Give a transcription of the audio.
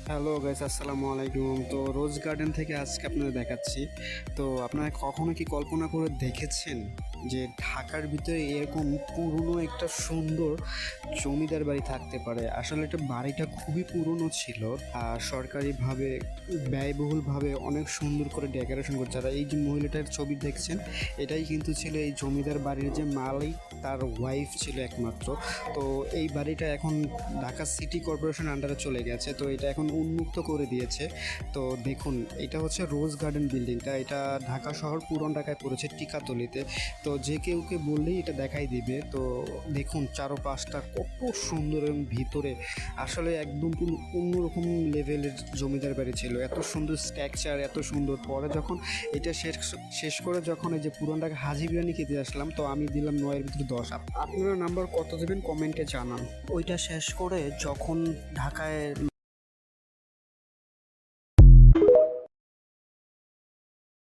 Hello guys, আসসালামু আলাইকুম। তো রোজ গার্ডেন থেকে আজকে আপনাদের দেখাচ্ছি। তো আপনারা কখনো কি কল্পনা করে দেখেছেন যে ঢাকার ভিতরে এরকম পুরনো একটা সুন্দর জমিদার বাড়ি থাকতে পারে? আসলে এটা বাড়িটা খুবই পুরনো ছিল, আর সরকারিভাবে ব্যয়বহুলভাবে অনেক সুন্দর করে ডেকোরেশন করছে। আর এই যে মহিলাটার ছবি দেখছেন, এটাই কিন্তু ছিল এই জমিদার বাড়ির যে মালিক, তার ওয়াইফ ছিল একমাত্র। তো এই বাড়িটা এখন ঢাকা সিটি কর্পোরেশন আন্ডারে চলে গেছে, তো এটা এখন উন্মুক্ত করে দিয়েছে। তো দেখুন, এটা হচ্ছে রোজ গার্ডেন বিল্ডিংটা। এটা ঢাকা শহর পুরান ঢাকায় পড়েছে টিকাতলিতে। তো যে কেউকে বললেই এটা দেখাই দিবে। তো দেখুন চারপাশটা কত সুন্দর, এবং ভিতরে আসলে একদম অন্যরকম লেভেলের জমিদার বাড়ি ছিল। এত সুন্দর স্ট্রাকচার, এত সুন্দর। পরে যখন এটা শেষ শেষ করে যখন এই যে পুরান ঢাকা হাজি বিরিয়ানি খেতে আসলাম, তো আমি দিলাম 9-এর ভিতরে 10। আপনারা নাম্বার কত দেবেন কমেন্টে জানান। ওইটা শেষ করে যখন ঢাকায়